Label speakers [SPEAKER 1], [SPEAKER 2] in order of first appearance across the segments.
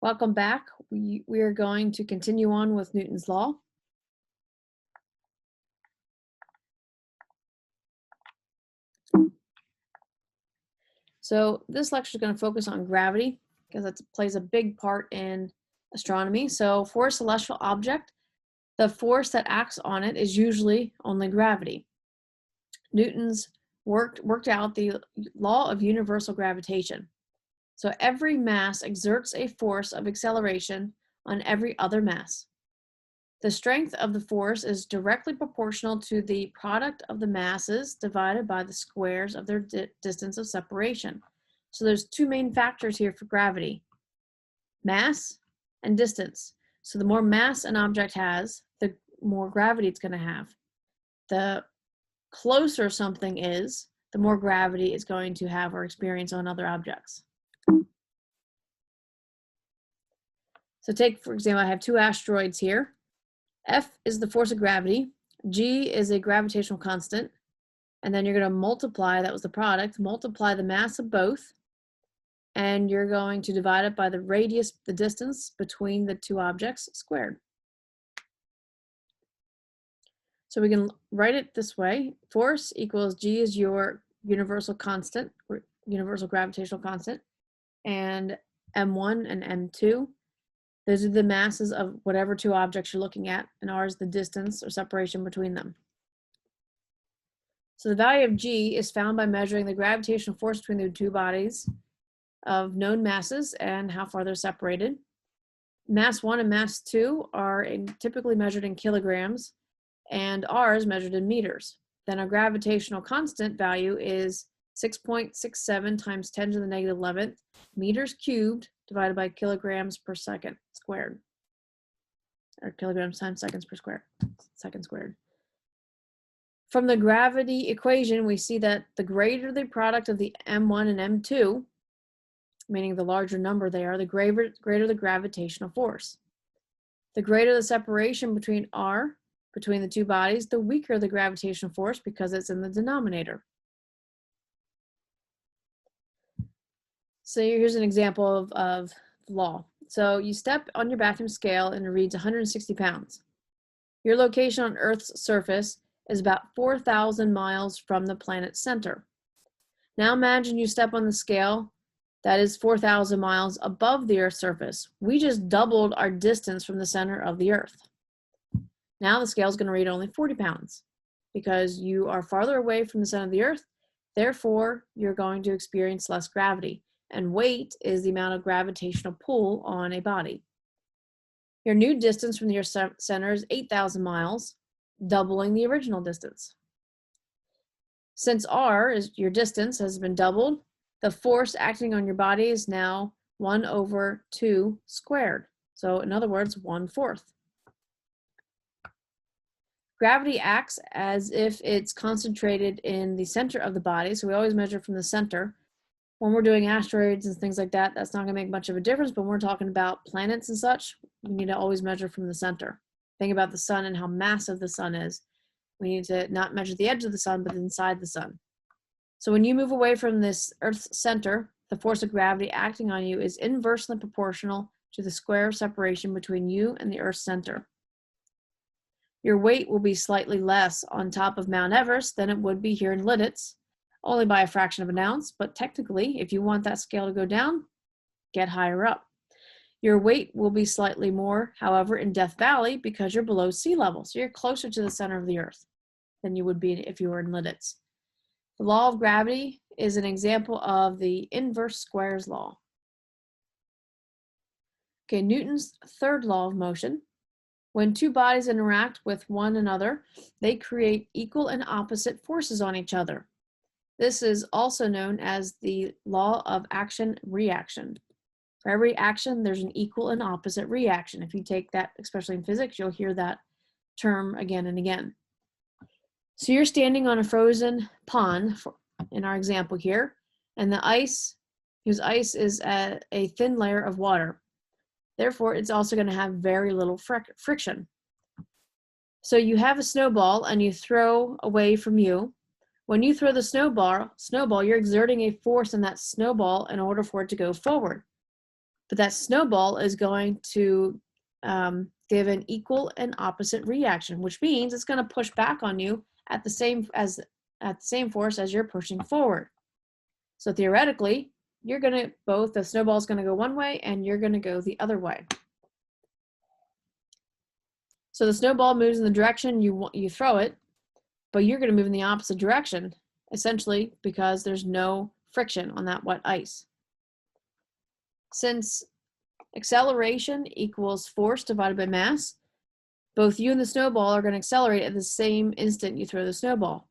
[SPEAKER 1] Welcome back. We are going to continue on with Newton's law. So this lecture is going to focus on gravity because it plays a big part in astronomy. So for a celestial object, the force that acts on it is usually only gravity. Newton's worked out the law of universal gravitation. So every mass exerts a force of acceleration on every other mass. The strength of the force is directly proportional to the product of the masses divided by the squares of their distance of separation. So there's two main factors here for gravity: mass and distance. So the more mass an object has, the more gravity it's going to have. The closer something is, the more gravity it's going to have or experience on other objects. So take, for example, I have two asteroids here. F is the force of gravity, G is a gravitational constant, and then you're going to multiply, that was the product, multiply the mass of both, and you're going to divide it by the radius, the distance between the two objects squared. So we can write it this way: force equals G is your universal constant, universal gravitational constant, and M1 and M2. Those are the masses of whatever two objects you're looking at, and R is the distance or separation between them. So the value of G is found by measuring the gravitational force between the two bodies of known masses and how far they're separated. Mass 1 and mass 2 are typically measured in kilograms, and R is measured in meters. Then our gravitational constant value is 6.67 times 10 to the negative 11th meters cubed divided by kilograms per second squared, or kilograms times seconds per second squared. From the gravity equation, we see that the greater the product of the M1 and M2, meaning the larger number they are, the greater the gravitational force. The greater the separation between R, between the two bodies, the weaker the gravitational force because it's in the denominator. So here's an example of law. So you step on your bathroom scale and it reads 160 pounds. Your location on Earth's surface is about 4,000 miles from the planet's center. Now imagine you step on the scale that is 4,000 miles above the Earth's surface. We just doubled our distance from the center of the Earth. Now the scale is going to read only 40 pounds because you are farther away from the center of the Earth. Therefore, you're going to experience less gravity. And weight is the amount of gravitational pull on a body. Your new distance from your center is 8,000 miles, doubling the original distance. Since R is your distance has been doubled, the force acting on your body is now 1/2 squared. So in other words, 1/4. Gravity acts as if it's concentrated in the center of the body. So we always measure from the center. When we're doing asteroids and things like that, that's not going to make much of a difference, but when we're talking about planets and such, we need to always measure from the center. Think about the sun and how massive the sun is. We need to not measure the edge of the sun, but inside the sun. So when you move away from this Earth's center, the force of gravity acting on you is inversely proportional to the square separation between you and the Earth's center. Your weight will be slightly less on top of Mount Everest than it would be here in Lidditz, only by a fraction of an ounce, but technically, if you want that scale to go down, get higher up. Your weight will be slightly more, however, in Death Valley because you're below sea level, so you're closer to the center of the Earth than you would be if you were in Lidditz. The law of gravity is an example of the inverse squares law. Okay, Newton's third law of motion. When two bodies interact with one another, they create equal and opposite forces on each other. This is also known as the law of action-reaction. For every action, there's an equal and opposite reaction. If you take that, especially in physics, you'll hear that term again and again. So you're standing on a frozen pond, in our example here, and the ice, whose ice is a thin layer of water. Therefore, it's also going to have very little friction. So you have a snowball and you throw away from you. When you throw the snowball, you're exerting a force on that snowball in order for it to go forward. But that snowball is going to give an equal and opposite reaction, which means it's going to push back on you at the same force as you're pushing forward. So theoretically, the snowball is going to go one way and you're going to go the other way. So the snowball moves in the direction you throw it, but you're going to move in the opposite direction, essentially because there's no friction on that wet ice. Since acceleration equals force divided by mass, both you and the snowball are going to accelerate at the same instant you throw the snowball.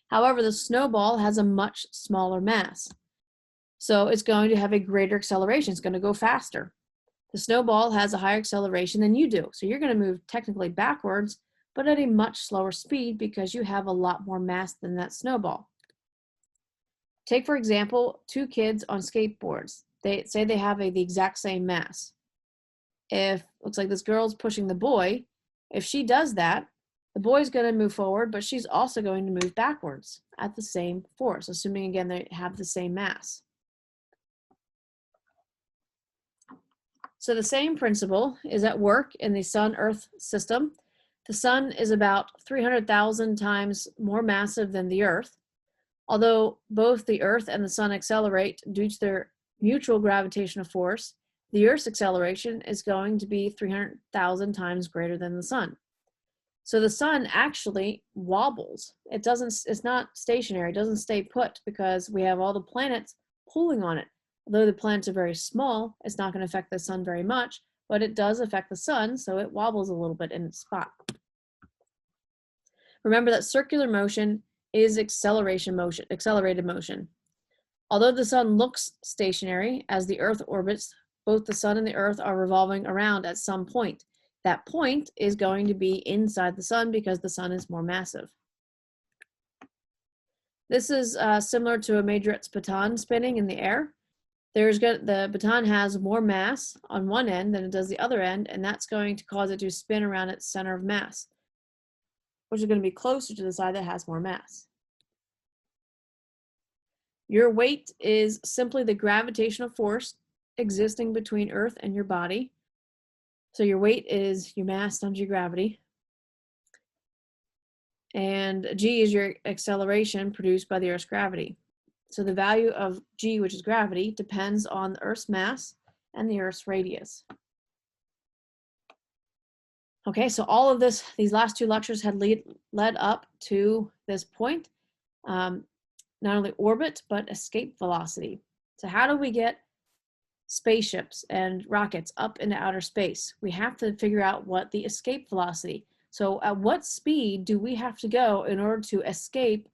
[SPEAKER 1] However, the snowball has a much smaller mass, so it's going to have a greater acceleration. It's going to go faster. The snowball has a higher acceleration than you do, so you're going to move technically backwards, but at a much slower speed because you have a lot more mass than that snowball. Take, for example, two kids on skateboards. They say they have the exact same mass. If looks like this girl's pushing the boy, if she does that, the boy's going to move forward, but she's also going to move backwards at the same force, assuming again they have the same mass. So the same principle is at work in the Sun-Earth system. The Sun is about 300,000 times more massive than the Earth. Although both the Earth and the Sun accelerate due to their mutual gravitational force, the Earth's acceleration is going to be 300,000 times greater than the Sun. So the Sun actually wobbles. It's not stationary, it doesn't stay put because we have all the planets pulling on it. Although the planets are very small, it's not going to affect the Sun very much, but it does affect the Sun, so it wobbles a little bit in its spot. Remember that circular motion is accelerated motion. Although the Sun looks stationary as the Earth orbits, both the Sun and the Earth are revolving around at some point. That point is going to be inside the Sun because the Sun is more massive. This is similar to a Majorette's baton spinning in the air. The baton has more mass on one end than it does the other end, and that's going to cause it to spin around its center of mass, which is going to be closer to the side that has more mass. Your weight is simply the gravitational force existing between Earth and your body. So your weight is your mass times your gravity. And g is your acceleration produced by the Earth's gravity. So the value of g, which is gravity, depends on the Earth's mass and the Earth's radius. Okay, so all of these last two lectures had led up to this point, not only orbit, but escape velocity. So how do we get spaceships and rockets up into outer space? We have to figure out what the escape velocity. So at what speed do we have to go in order to escape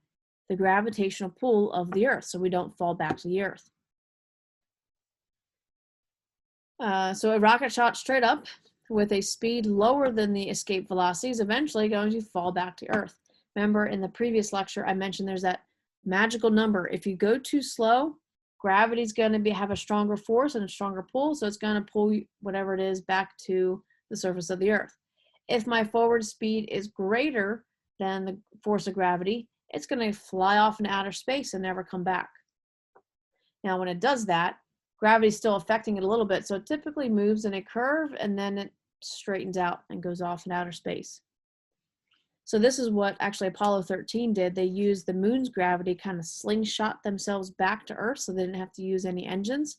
[SPEAKER 1] the gravitational pull of the Earth so we don't fall back to the Earth? So a rocket shot straight up with a speed lower than the escape velocity is eventually going to fall back to Earth. Remember in the previous lecture, I mentioned there's that magical number. If you go too slow, gravity's going to have a stronger force and a stronger pull, so it's going to pull whatever it is back to the surface of the Earth. If my forward speed is greater than the force of gravity, it's going to fly off into outer space and never come back. Now, when it does that, gravity's still affecting it a little bit, so it typically moves in a curve and then it straightens out and goes off in outer space. So this is what actually Apollo 13 did. They used the moon's gravity, kind of slingshot themselves back to Earth so they didn't have to use any engines.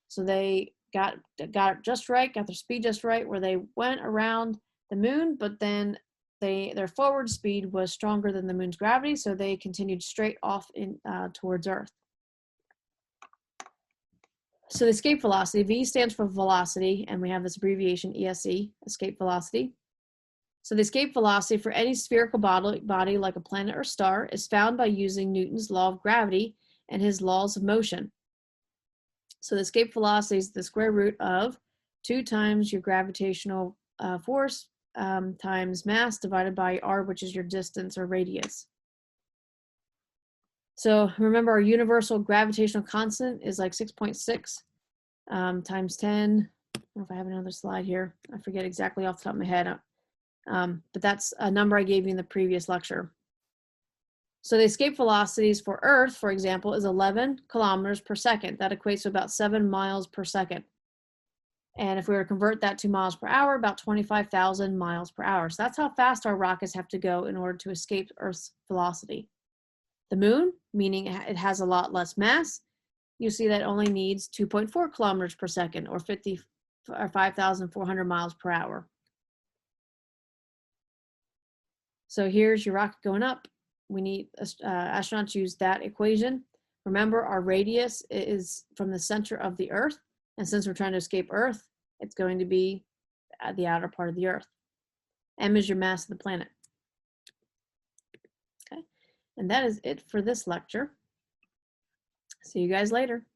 [SPEAKER 1] So they got it just right, got their speed just right, where they went around the moon, but then their forward speed was stronger than the moon's gravity, so they continued straight off towards Earth. So the escape velocity, V stands for velocity, and we have this abbreviation ESE, escape velocity. So the escape velocity for any spherical body like a planet or star is found by using Newton's law of gravity and his laws of motion. So the escape velocity is the square root of 2 times your gravitational force times mass divided by r, which is your distance or radius. So remember our universal gravitational constant is like 6.6 times 10. I don't know if I have another slide here. I forget exactly off the top of my head. But that's a number I gave you in the previous lecture. So the escape velocities for Earth, for example, is 11 kilometers per second. That equates to about 7 miles per second. And if we were to convert that to miles per hour, about 25,000 miles per hour. So that's how fast our rockets have to go in order to escape Earth's velocity. The moon, meaning it has a lot less mass, you see that only needs 2.4 kilometers per second or 5,400 miles per hour. So here's your rocket going up. We need astronauts use that equation. Remember, our radius is from the center of the Earth. And since we're trying to escape Earth, it's going to be at the outer part of the Earth. M is your mass of the planet. Okay, and that is it for this lecture. See you guys later.